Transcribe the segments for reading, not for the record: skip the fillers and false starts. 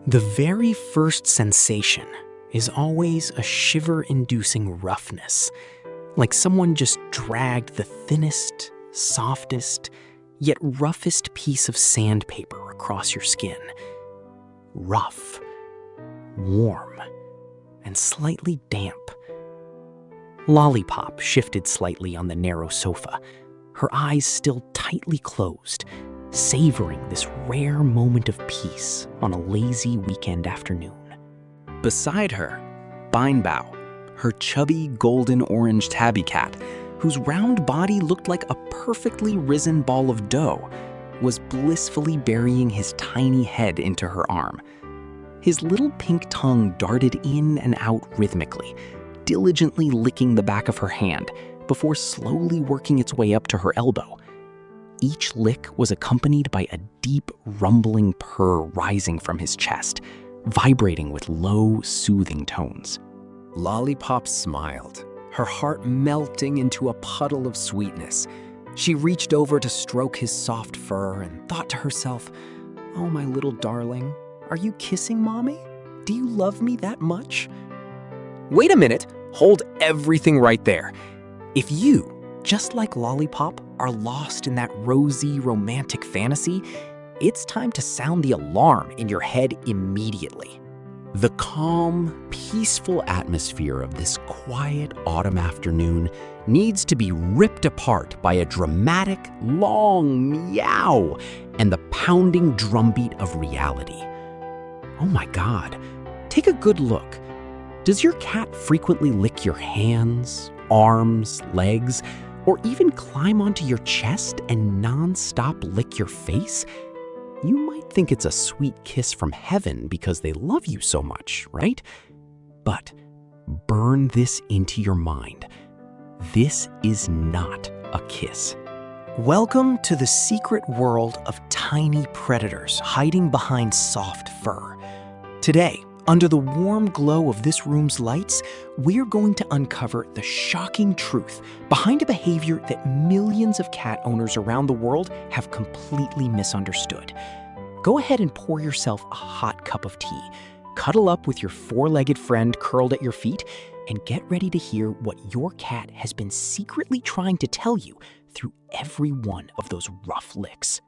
The very first sensation is always a shiver-inducing roughness, like someone just dragged the thinnest, softest, yet roughest piece of sandpaper across your skin. Rough, warm, and slightly damp. Lollipop shifted slightly on the narrow sofa, her eyes still tightly closed, savoring this rare moment of peace on a lazy weekend afternoon. Beside her, Bindbow, her chubby golden-orange tabby cat, whose round body looked like a perfectly risen ball of dough, was blissfully burying his tiny head into her arm. His little pink tongue darted in and out rhythmically, diligently licking the back of her hand before slowly working its way up to her elbow. Each lick was accompanied by a deep, rumbling purr rising from his chest, vibrating with low, soothing tones. Lollipop smiled, her heart melting into a puddle of sweetness. She reached over to stroke his soft fur and thought to herself, "Oh, my little darling, are you kissing Mommy? Do you love me that much?" Wait a minute, hold everything right there. If you, just like Lollipop, are lost in that rosy, romantic fantasy, it's time to sound the alarm in your head immediately. The calm, peaceful atmosphere of this quiet autumn afternoon needs to be ripped apart by a dramatic, long meow and the pounding drumbeat of reality. Oh my God, take a good look. Does your cat frequently lick your hands, arms, legs, or even climb onto your chest and non-stop lick your face? You might think it's a sweet kiss from heaven because they love you so much, right? But burn this into your mind. This is not a kiss. Welcome to the secret world of tiny predators hiding behind soft fur. Today, under the warm glow of this room's lights, we're going to uncover the shocking truth behind a behavior that millions of cat owners around the world have completely misunderstood. Go ahead and pour yourself a hot cup of tea, cuddle up with your four-legged friend curled at your feet, and get ready to hear what your cat has been secretly trying to tell you through every one of those rough licks.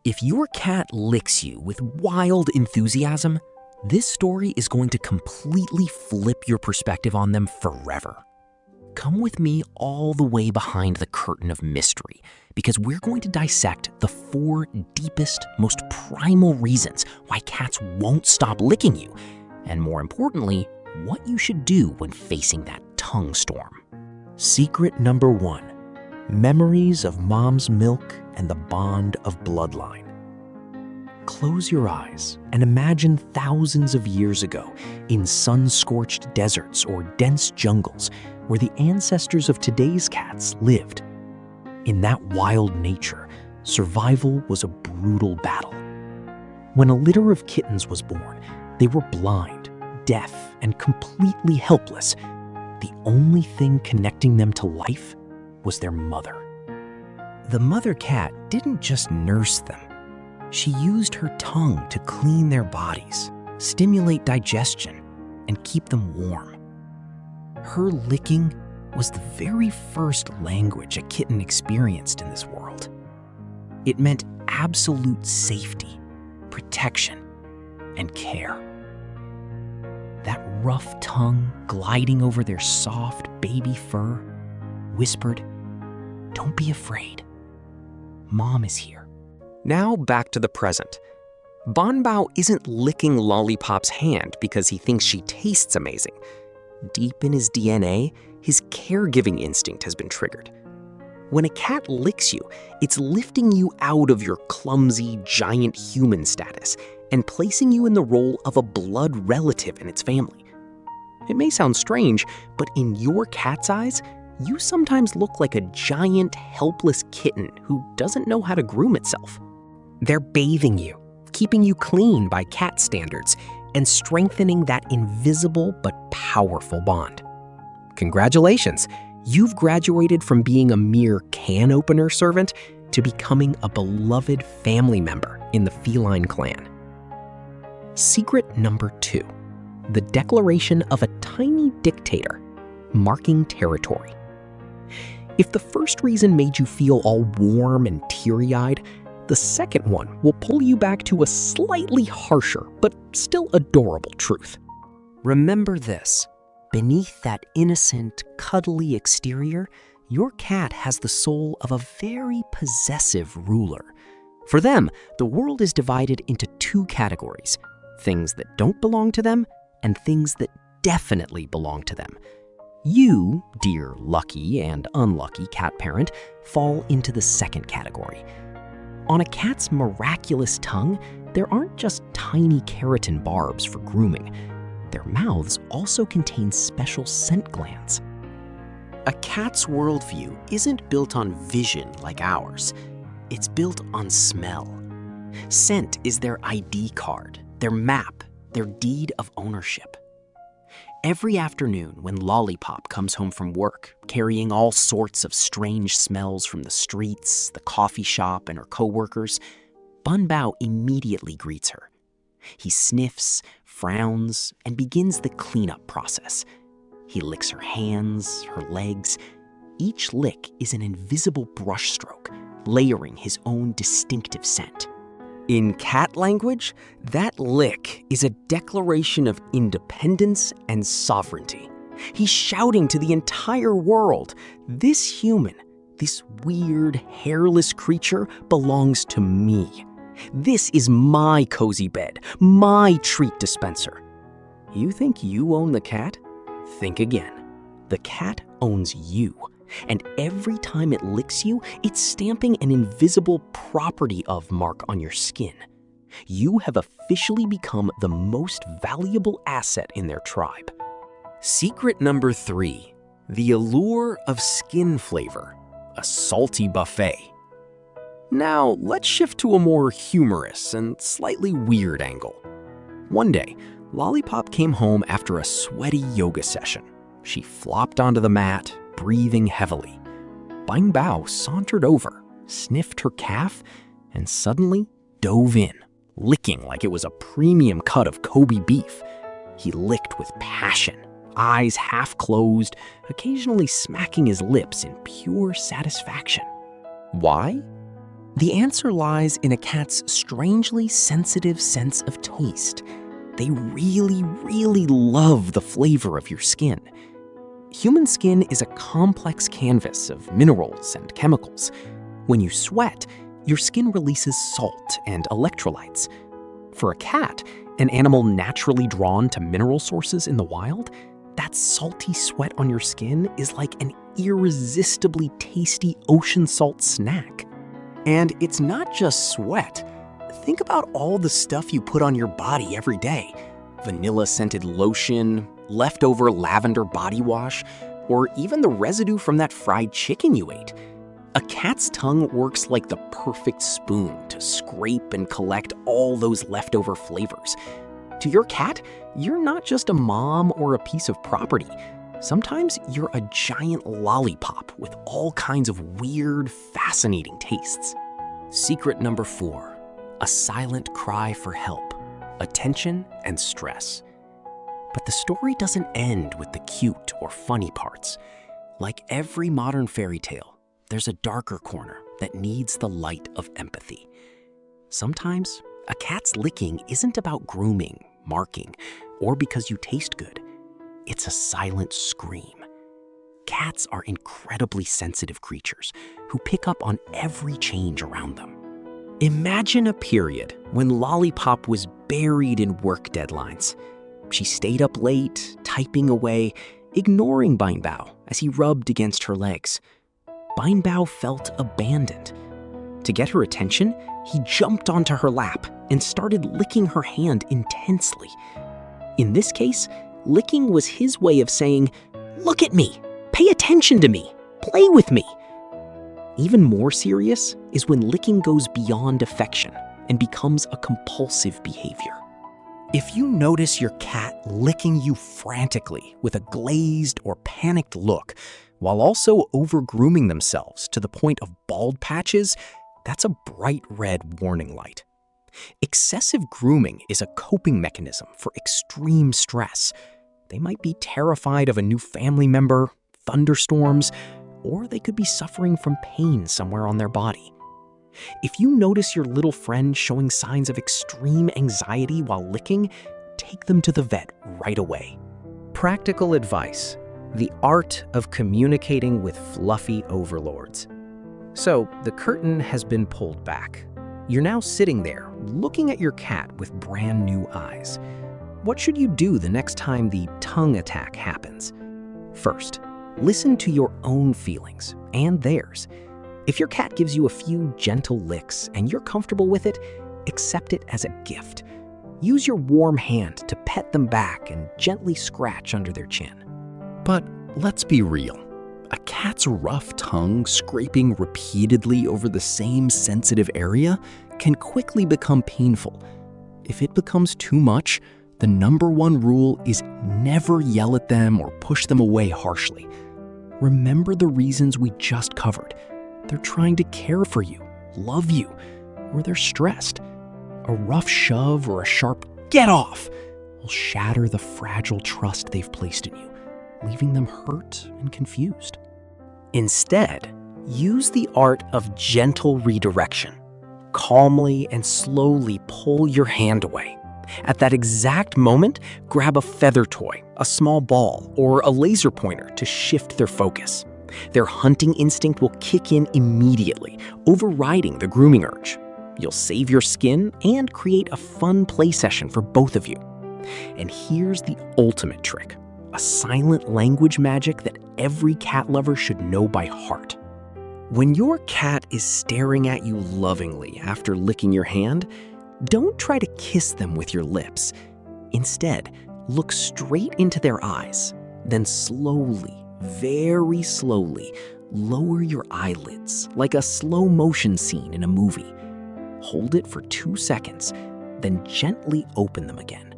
If your cat licks you with wild enthusiasm, this story is going to completely flip your perspective on them forever. Come with me all the way behind the curtain of mystery, because we're going to dissect the 4 deepest, most primal reasons why cats won't stop licking you, and more importantly, what you should do when facing that tongue storm. Secret number 1, memories of mom's milk and the bond of bloodline. Close your eyes and imagine thousands of years ago in sun-scorched deserts or dense jungles where the ancestors of today's cats lived. In that wild nature, survival was a brutal battle. When a litter of kittens was born, they were blind, deaf, and completely helpless. The only thing connecting them to life was their mother. The mother cat didn't just nurse them. She used her tongue to clean their bodies, stimulate digestion, and keep them warm. Her licking was the very first language a kitten experienced in this world. It meant absolute safety, protection, and care. That rough tongue gliding over their soft baby fur whispered, "Don't be afraid. Mom is here." Now back to the present. Bindbow isn't licking Lollipop's hand because he thinks she tastes amazing. Deep in his DNA, his caregiving instinct has been triggered. When a cat licks you, it's lifting you out of your clumsy, giant human status and placing you in the role of a blood relative in its family. It may sound strange, but in your cat's eyes, you sometimes look like a giant, helpless kitten who doesn't know how to groom itself. They're bathing you, keeping you clean by cat standards, and strengthening that invisible but powerful bond. Congratulations, you've graduated from being a mere can opener servant to becoming a beloved family member in the feline clan. Secret number 2. The declaration of a tiny dictator, marking territory. If the first reason made you feel all warm and teary-eyed, the second one will pull you back to a slightly harsher but still adorable truth. Remember this: beneath that innocent, cuddly exterior, your cat has the soul of a very possessive ruler. For them, the world is divided into 2 categories: things that don't belong to them and things that definitely belong to them. You, dear lucky and unlucky cat parent, fall into the second category. On a cat's miraculous tongue, there aren't just tiny keratin barbs for grooming. Their mouths also contain special scent glands. A cat's worldview isn't built on vision like ours. It's built on smell. Scent is their ID card, their map, their deed of ownership. Every afternoon when Lollipop comes home from work, carrying all sorts of strange smells from the streets, the coffee shop, and her coworkers, Bun Bao immediately greets her. He sniffs, frowns, and begins the cleanup process. He licks her hands, her legs. Each lick is an invisible brushstroke, layering his own distinctive scent. In cat language, that lick is a declaration of independence and sovereignty. He's shouting to the entire world, this human, this weird, hairless creature belongs to me. This is my cozy bed, my treat dispenser. You think you own the cat? Think again. The cat owns you. And every time it licks you, it's stamping an invisible property of mark on your skin. You have officially become the most valuable asset in their tribe. Secret number 3, the allure of skin flavor, a salty buffet. Now, let's shift to a more humorous and slightly weird angle. One day, Lollipop came home after a sweaty yoga session. She flopped onto the mat, breathing heavily. Bang Bao sauntered over, sniffed her calf, and suddenly dove in, licking like it was a premium cut of Kobe beef. He licked with passion, eyes half closed, occasionally smacking his lips in pure satisfaction. Why? The answer lies in a cat's strangely sensitive sense of taste. They really, really love the flavor of your skin. Human skin is a complex canvas of minerals and chemicals. When you sweat, your skin releases salt and electrolytes. For a cat, an animal naturally drawn to mineral sources in the wild, that salty sweat on your skin is like an irresistibly tasty ocean salt snack. And it's not just sweat. Think about all the stuff you put on your body every day. Vanilla-scented lotion, leftover lavender body wash, or even the residue from that fried chicken you ate. A cat's tongue works like the perfect spoon to scrape and collect all those leftover flavors. To your cat, you're not just a mom or a piece of property. Sometimes you're a giant lollipop with all kinds of weird, fascinating tastes. Secret number 4, a silent cry for help, attention, and stress. But the story doesn't end with the cute or funny parts. Like every modern fairy tale, there's a darker corner that needs the light of empathy. Sometimes, a cat's licking isn't about grooming, marking, or because you taste good. It's a silent scream. Cats are incredibly sensitive creatures who pick up on every change around them. Imagine a period when Lollipop was buried in work deadlines. She stayed up late, typing away, ignoring Bang Bao as he rubbed against her legs. Bang Bao felt abandoned. To get her attention, he jumped onto her lap and started licking her hand intensely. In this case, licking was his way of saying, "Look at me, pay attention to me, play with me." Even more serious is when licking goes beyond affection and becomes a compulsive behavior. If you notice your cat licking you frantically with a glazed or panicked look, while also over-grooming themselves to the point of bald patches, that's a bright red warning light. Excessive grooming is a coping mechanism for extreme stress. They might be terrified of a new family member, thunderstorms, or they could be suffering from pain somewhere on their body. If you notice your little friend showing signs of extreme anxiety while licking, take them to the vet right away. Practical advice: the art of communicating with fluffy overlords. So, the curtain has been pulled back. You're now sitting there, looking at your cat with brand new eyes. What should you do the next time the tongue attack happens? First, listen to your own feelings and theirs. If your cat gives you a few gentle licks and you're comfortable with it, accept it as a gift. Use your warm hand to pet them back and gently scratch under their chin. But let's be real. A cat's rough tongue scraping repeatedly over the same sensitive area can quickly become painful. If it becomes too much, the #1 rule is never yell at them or push them away harshly. Remember the reasons we just covered. They're trying to care for you, love you, or they're stressed. A rough shove or a sharp "get off" will shatter the fragile trust they've placed in you, leaving them hurt and confused. Instead, use the art of gentle redirection. Calmly and slowly pull your hand away. At that exact moment, grab a feather toy, a small ball, or a laser pointer to shift their focus. Their hunting instinct will kick in immediately, overriding the grooming urge. You'll save your skin and create a fun play session for both of you. And here's the ultimate trick: a silent language magic that every cat lover should know by heart. When your cat is staring at you lovingly after licking your hand, don't try to kiss them with your lips. Instead, look straight into their eyes, then slowly, very slowly, lower your eyelids like a slow motion scene in a movie. Hold it for 2 seconds, then gently open them again.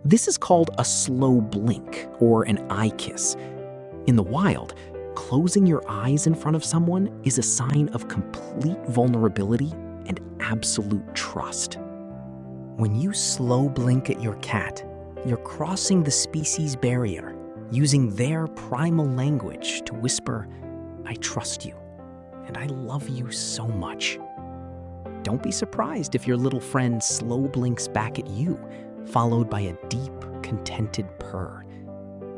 This is called a slow blink or an eye kiss. In the wild, closing your eyes in front of someone is a sign of complete vulnerability and absolute trust. When you slow blink at your cat, you're crossing the species barrier, using their primal language to whisper, "I trust you, and I love you so much." Don't be surprised if your little friend slow blinks back at you, followed by a deep, contented purr.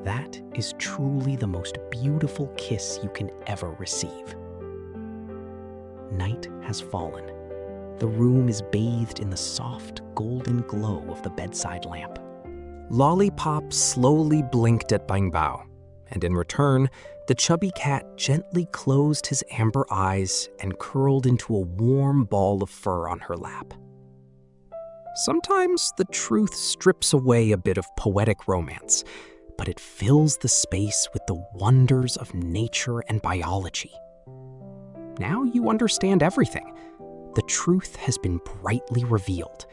That is truly the most beautiful kiss you can ever receive. Night has fallen. The room is bathed in the soft, golden glow of the bedside lamp. Lollipop slowly blinked at Bang Bao, and in return, the chubby cat gently closed his amber eyes and curled into a warm ball of fur on her lap. Sometimes the truth strips away a bit of poetic romance, but it fills the space with the wonders of nature and biology. Now you understand everything. The truth has been brightly revealed.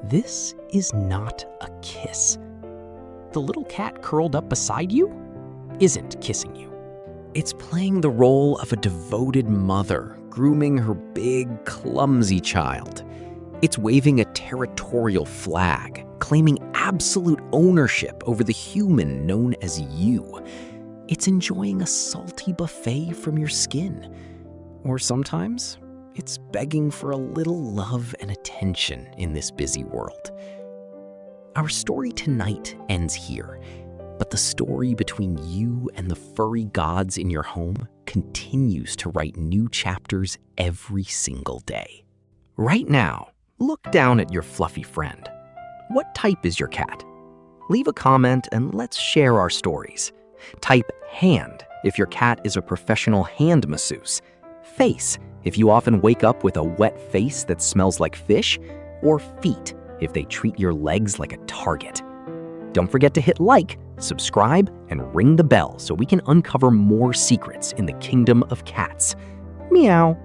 This is not a kiss. The little cat curled up beside you isn't kissing you. It's playing the role of a devoted mother grooming her big, clumsy child. It's waving a territorial flag, claiming absolute ownership over the human known as you. It's enjoying a salty buffet from your skin. Or sometimes, it's begging for a little love and attention in this busy world. Our story tonight ends here, but the story between you and the furry gods in your home continues to write new chapters every single day. Right now, look down at your fluffy friend. What type is your cat? Leave a comment and let's share our stories. Type hand if your cat is a professional hand masseuse, face if you often wake up with a wet face that smells like fish, or feet if they treat your legs like a target. Don't forget to hit like, subscribe, and ring the bell so we can uncover more secrets in the kingdom of cats. Meow.